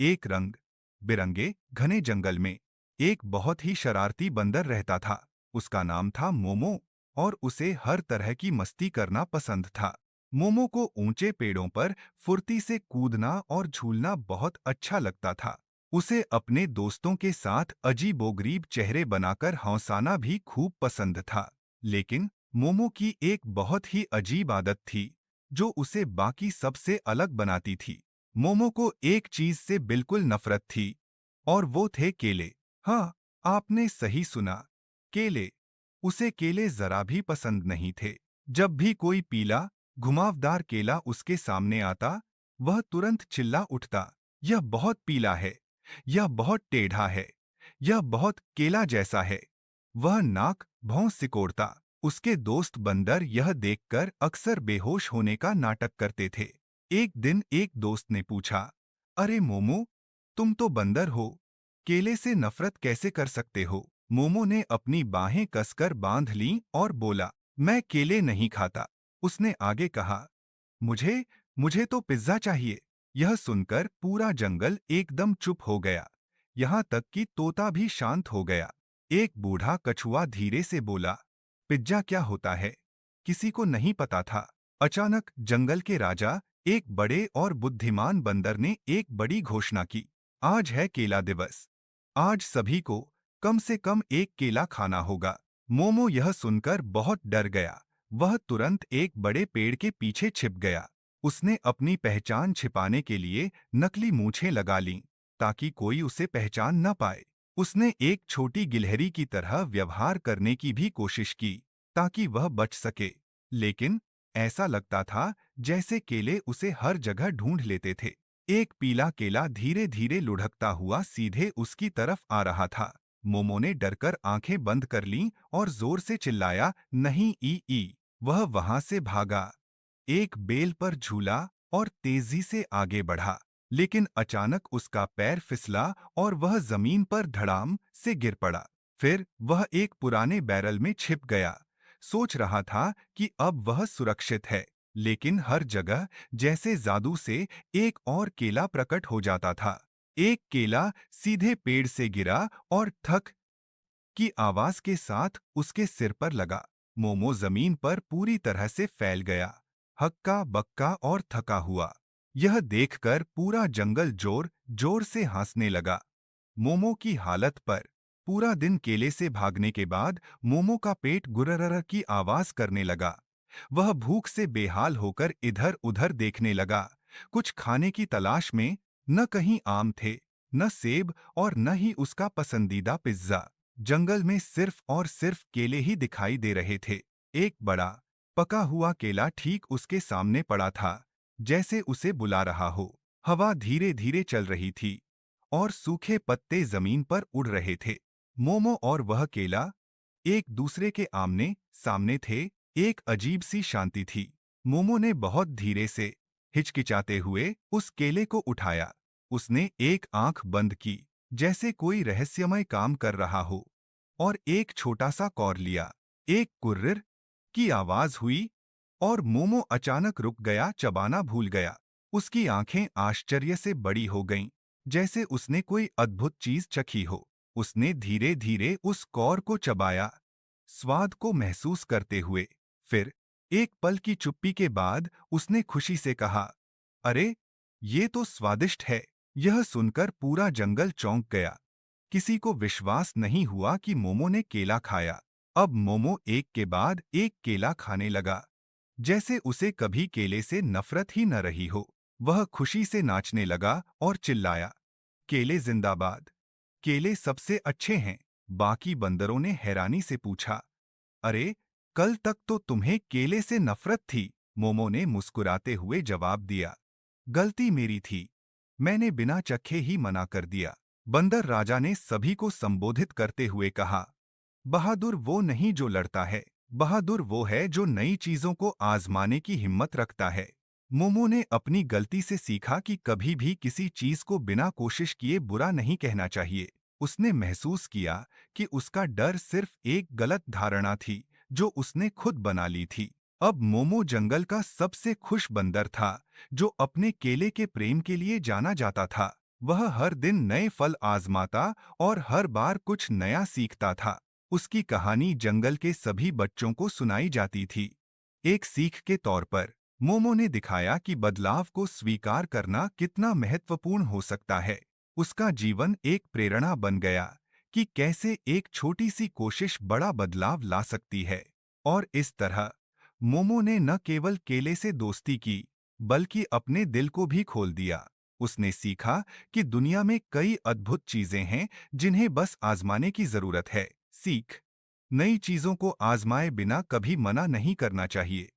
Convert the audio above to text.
एक रंग बिरंगे घने जंगल में एक बहुत ही शरारती बंदर रहता था। उसका नाम था मोमो और उसे हर तरह की मस्ती करना पसंद था। मोमो को ऊंचे पेड़ों पर फुर्ती से कूदना और झूलना बहुत अच्छा लगता था। उसे अपने दोस्तों के साथ अजीबोगरीब चेहरे बनाकर हंसाना भी खूब पसंद था। लेकिन मोमो की एक बहुत ही अजीब आदत थी जो उसे बाकी सबसे अलग बनाती थी। मोमो को एक चीज से बिल्कुल नफरत थी और वो थे केले। हाँ, आपने सही सुना, केले। उसे केले जरा भी पसंद नहीं थे। जब भी कोई पीला घुमावदार केला उसके सामने आता, वह तुरंत चिल्ला उठता, यह बहुत पीला है, यह बहुत टेढ़ा है, यह बहुत केला जैसा है। वह नाक भौं सिकोड़ता। उसके दोस्त बंदर यह देखकर अक्सर बेहोश होने का नाटक करते थे। एक दिन एक दोस्त ने पूछा, अरे मोमो, तुम तो बंदर हो, केले से नफरत कैसे कर सकते हो? मोमो ने अपनी बाहें कसकर बांध लीं और बोला, मैं केले नहीं खाता। उसने आगे कहा, मुझे मुझे तो पिज्जा चाहिए। यह सुनकर पूरा जंगल एकदम चुप हो गया। यहाँ तक कि तोता भी शांत हो गया। एक बूढ़ा कछुआ धीरे से बोला, पिज्जा क्या होता है? किसी को नहीं पता था। अचानक जंगल के राजा, एक बड़े और बुद्धिमान बंदर ने एक बड़ी घोषणा की, आज है केला दिवस। आज सभी को कम से कम एक केला खाना होगा। मोमो यह सुनकर बहुत डर गया। वह तुरंत एक बड़े पेड़ के पीछे छिप गया। उसने अपनी पहचान छिपाने के लिए नकली मूंछें लगा लीं, ताकि कोई उसे पहचान न पाए। उसने एक छोटी गिलहरी की तरह व्यवहार करने की भी कोशिश की, ताकि वह बच सके। लेकिन ऐसा लगता था जैसे केले उसे हर जगह ढूंढ लेते थे। एक पीला केला धीरे धीरे लुढ़कता हुआ सीधे उसकी तरफ आ रहा था। मोमो ने डरकर आंखें बंद कर लीं और जोर से चिल्लाया, नहीं ई। वह वहां से भागा, एक बेल पर झूला और तेजी से आगे बढ़ा। लेकिन अचानक उसका पैर फिसला और वह जमीन पर धड़ाम से गिर पड़ा। फिर वह एक पुराने बैरल में छिप गया। सोच रहा था कि अब वह सुरक्षित है, लेकिन हर जगह जैसे जादू से एक और केला प्रकट हो जाता था। एक केला सीधे पेड़ से गिरा और ठक की आवाज के साथ उसके सिर पर लगा। मोमो जमीन पर पूरी तरह से फैल गया, हक्का बक्का और थका हुआ। यह देखकर पूरा जंगल जोर जोर से हंसने लगा। मोमो की हालत पर पूरा दिन केले से भागने के बाद मोमो का पेट गुर्रर की आवाज करने लगा। वह भूख से बेहाल होकर इधर उधर देखने लगा, कुछ खाने की तलाश में। न कहीं आम थे, न सेब और न ही उसका पसंदीदा पिज्जा। जंगल में सिर्फ और सिर्फ केले ही दिखाई दे रहे थे। एक बड़ा पका हुआ केला ठीक उसके सामने पड़ा था, जैसे उसे बुला रहा हो। हवा धीरे धीरे चल रही थी और सूखे पत्ते जमीन पर उड़ रहे थे। मोमो और वह केला एक दूसरे के आमने सामने थे। एक अजीब सी शांति थी। मोमो ने बहुत धीरे से, हिचकिचाते हुए उस केले को उठाया। उसने एक आंख बंद की, जैसे कोई रहस्यमय काम कर रहा हो, और एक छोटा सा कौर लिया। एक कुर्र की आवाज हुई और मोमो अचानक रुक गया, चबाना भूल गया। उसकी आंखें आश्चर्य से बड़ी हो गईं, जैसे उसने कोई अद्भुत चीज चखी हो। उसने धीरे धीरे उस कौर को चबाया, स्वाद को महसूस करते हुए। फिर एक पल की चुप्पी के बाद उसने खुशी से कहा, अरे, ये तो स्वादिष्ट है। यह सुनकर पूरा जंगल चौंक गया। किसी को विश्वास नहीं हुआ कि मोमो ने केला खाया। अब मोमो एक के बाद एक केला खाने लगा, जैसे उसे कभी केले से नफरत ही न रही हो। वह खुशी से नाचने लगा और चिल्लाया, केले जिंदाबाद, केले सबसे अच्छे हैं। बाकी बंदरों ने हैरानी से पूछा, अरे, कल तक तो तुम्हें केले से नफरत थी। मोमो ने मुस्कुराते हुए जवाब दिया, गलती मेरी थी, मैंने बिना चखे ही मना कर दिया। बंदर राजा ने सभी को संबोधित करते हुए कहा, बहादुर वो नहीं जो लड़ता है, बहादुर वो है जो नई चीजों को आजमाने की हिम्मत रखता है। मोमो ने अपनी गलती से सीखा कि कभी भी किसी चीज को बिना कोशिश किए बुरा नहीं कहना चाहिए। उसने महसूस किया कि उसका डर सिर्फ एक गलत धारणा थी जो उसने खुद बना ली थी। अब मोमो जंगल का सबसे खुश बंदर था, जो अपने केले के प्रेम के लिए जाना जाता था। वह हर दिन नए फल आजमाता और हर बार कुछ नया सीखता था। उसकी कहानी जंगल के सभी बच्चों को सुनाई जाती थी। एक सीख के तौर पर मोमो ने दिखाया कि बदलाव को स्वीकार करना कितना महत्वपूर्ण हो सकता है। उसका जीवन एक प्रेरणा बन गया कि कैसे एक छोटी सी कोशिश बड़ा बदलाव ला सकती है। और इस तरह मोमो ने न केवल केले से दोस्ती की, बल्कि अपने दिल को भी खोल दिया। उसने सीखा कि दुनिया में कई अद्भुत चीजें हैं जिन्हें बस आजमाने की जरूरत है। सीख: नई चीजों को आजमाए बिना कभी मना नहीं करना चाहिए।